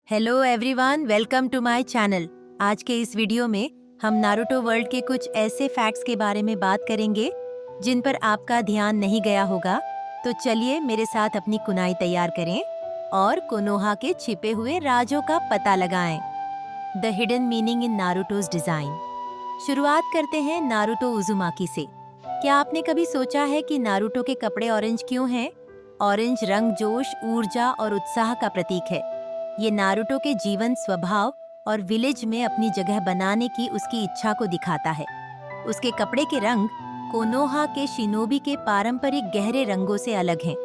Hello everyone, welcome to my channel. आज के इस वीडियो में हम नारुतो वर्ल्ड के कुछ ऐसे फैक्ट्स के बारे में बात करेंगे जिन पर आपका ध्यान नहीं गया होगा। तो चलिए मेरे साथ अपनी कुनाई तैयार करें और कोनोहा के छिपे हुए राजों का पता लगाएं। The hidden meaning in Naruto's design. शुरुआत करते हैं नारुतो उजुमाकी से। क्या आपने कभी सोचा है कि नारुतो के कपड़े ऑरेंज क्यों हैं? ऑरेंज रंग जोश, ऊर्जा और उत्साह का प्रतीक है। ये नारुतो के जीवन, स्वभाव और विलेज में अपनी जगह बनाने की उसकी इच्छा को दिखाता है। उसके कपड़े के रंग कोनोहा के शिनोबी के पारंपरिक गहरे रंगों से अलग हैं,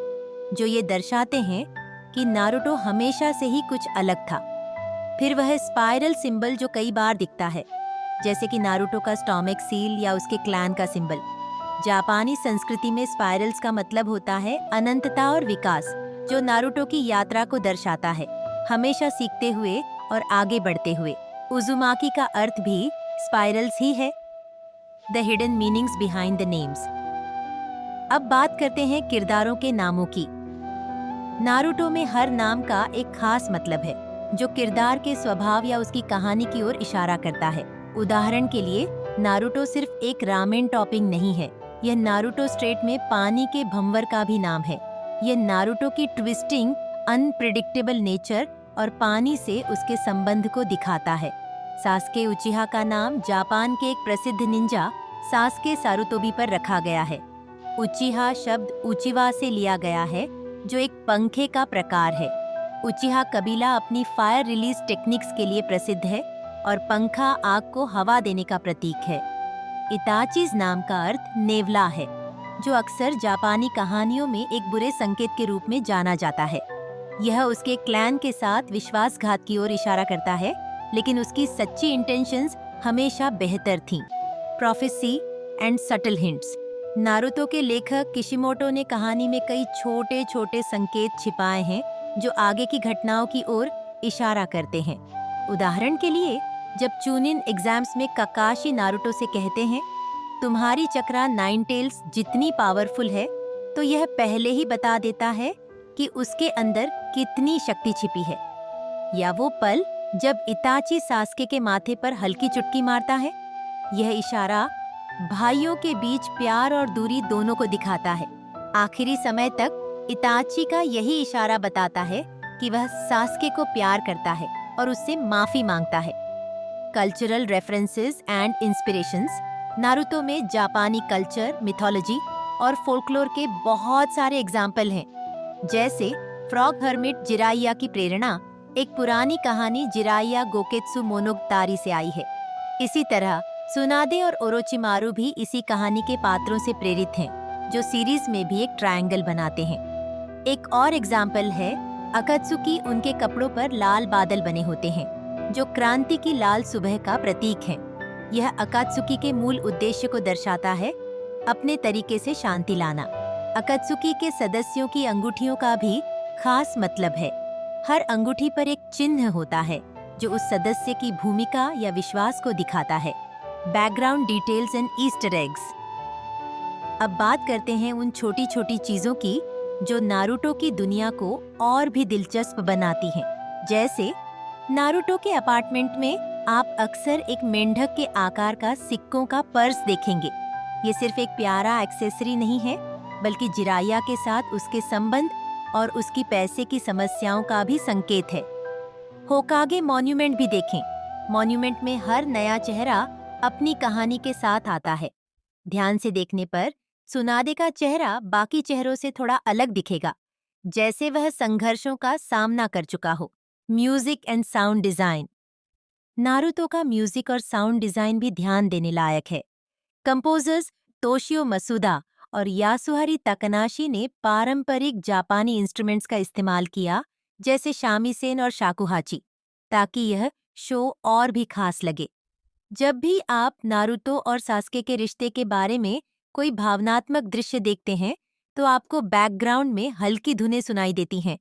जो ये दर्शाते हैं कि नारुतो हमेशा से ही कुछ अलग था। फिर वह स्पाइरल सिंबल जो कई बार दिखता है, जैसे कि नारुतो का स्टोमिक सील या उसके क्लैन का सिंबल। जापानी संस्कृति में स्पाइरल्स का मतलब होता है अनंतता और विकास, जो नारुतो की यात्रा को दर्शाता है, हमेशा सीखते हुए और आगे बढ़ते हुए। उजुमाकी का अर्थ भी स्पाइरल्स ही है। The hidden meanings behind the names. अब बात करते हैं किरदारों के नामों की। नारुतो में हर नाम का एक खास मतलब है, जो किरदार के स्वभाव या उसकी कहानी की ओर इशारा करता है। उदाहरण के लिए, नारुतो सिर्फ एक रामेन टॉपिंग नहीं है, यह नारुतो स्ट्रेट में पानी के भंवर का भी नाम है। यह नारुतो की ट्विस्टिंग, अनप्रिडिक्टेबल नेचर और पानी से उसके संबंध को दिखाता है। सास्के उचिहा का नाम जापान के एक प्रसिद्ध निंजा सास्के सारुतोबी पर रखा गया है। उचिहा शब्द उचिवा से लिया गया है, जो एक पंखे का प्रकार है। उचिहा कबीला अपनी फायर रिलीज टेक्निक्स के लिए प्रसिद्ध है और पंखा आग को हवा देने का प्रतीक है। इताचीज नाम का अर्थ नेवला है, जो अक्सर जापानी कहानियों में एक बुरे संकेत के रूप में जाना जाता है। यह उसके क्लैन के साथ विश्वासघात की ओर इशारा करता है, लेकिन उसकी सच्ची इंटेंशंस हमेशा बेहतर थीं। Prophecy and subtle hints. Naruto के लेखक किशिमोटो ने कहानी में कई छोटे छोटे संकेत छिपाए हैं, जो आगे की घटनाओं की ओर इशारा करते हैं। उदाहरण के लिए, जब चूनिन एग्जाम्स में काकाशी नारुतो से कहते हैं, तुम्हारी चक्रा नाइन टेल्स जितनी पावरफुल है, तो यह पहले ही बता देता है कि उसके अंदर कितनी शक्ति छिपी है। या वो पल जब इताची सास्के के माथे पर हल्की चुटकी मारता है, यह इशारा भाइयों के बीच प्यार और दूरी दोनों को दिखाता है। आखिरी समय तक इताची का यही इशारा बताता है कि वह सास्के को प्यार करता है और उससे माफी मांगता है। Cultural references and inspirations. Naruto में जापानी कल्चर, मिथोलॉजी और फोल्कलोर के बहुत सारे एग्जाम्पल हैं। जैसे फ्रॉग हर्मिट जिराइया की प्रेरणा एक पुरानी कहानी जिराइया गोकेत्सु मोनोगतारी से आई है। इसी तरह सुनादे और ओरोचिमारू भी इसी कहानी के पात्रों से प्रेरित हैं, जो सीरीज में भी एक ट्रायंगल बनाते हैं। एक और एग्जाम्पल है अकात्सुकी। उनके कपड़ों पर लाल बादल बने होते हैं, जो क्रांति की लाल सुबह का प्रतीक है। यह अकात्सुकी के मूल उद्देश्य को दर्शाता है, अपने तरीके से शांति लाना। अकात्सुकी के सदस्यों की अंगूठियों का भी खास मतलब है। हर अंगूठी पर एक चिन्ह होता है, जो उस सदस्य की भूमिका या विश्वास को दिखाता है। Background details and Easter eggs. अब बात करते हैं उन छोटी छोटी चीजों की जो नारुतो की दुनिया को और भी दिलचस्प बनाती हैं। जैसे नारुतो के अपार्टमेंट में आप अक्सर एक मेंढक के आकार का सिक्कों का पर्स देखेंगे। ये सिर्फ एक प्यारा एक्सेसरी नहीं है, बल्कि जिराइया के साथ उसके संबंध और उसकी पैसे की समस्याओं का भी संकेत है। होकागे मॉन्यूमेंट भी देखें। मॉन्यूमेंट में हर नया चेहरा अपनी कहानी के साथ आता है। ध्यान से देखने पर सुनादे का चेहरा बाकी चेहरों से थोड़ा अलग दिखेगा, जैसे वह संघर्षों का सामना कर चुका हो। Music and sound design. Naruto का म्यूजिक और साउंड डिजाइन भी ध्यान देने लायक है। कंपोजर्स तोशियो मसुदा और यासुहारी तकनाशी ने पारंपरिक जापानी इंस्ट्रूमेंट्स का इस्तेमाल किया, जैसे शामीसेन और शाकुहाची, ताकि यह शो और भी खास लगे। जब भी आप नारुतो और सास्के के रिश्ते के बारे में कोई भावनात्मक दृश्य देखते हैं, तो आपको बैकग्राउंड में हल्की धुनें सुनाई देती हैं,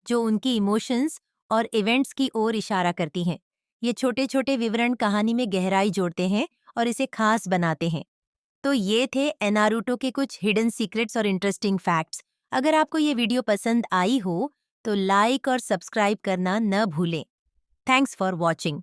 जो उनकी इमोशंस और इवेंट्स की ओर इशारा करती हैं। ये छोटे छोटे विवरण कहानी में गहराई जोड़ते हैं और इसे खास बनाते हैं। तो ये थे नारुतो के कुछ हिडन सीक्रेट्स और इंटरेस्टिंग फैक्ट्स। अगर आपको ये वीडियो पसंद आई हो तो लाइक और सब्सक्राइब करना न भूलें। Thanks for watching.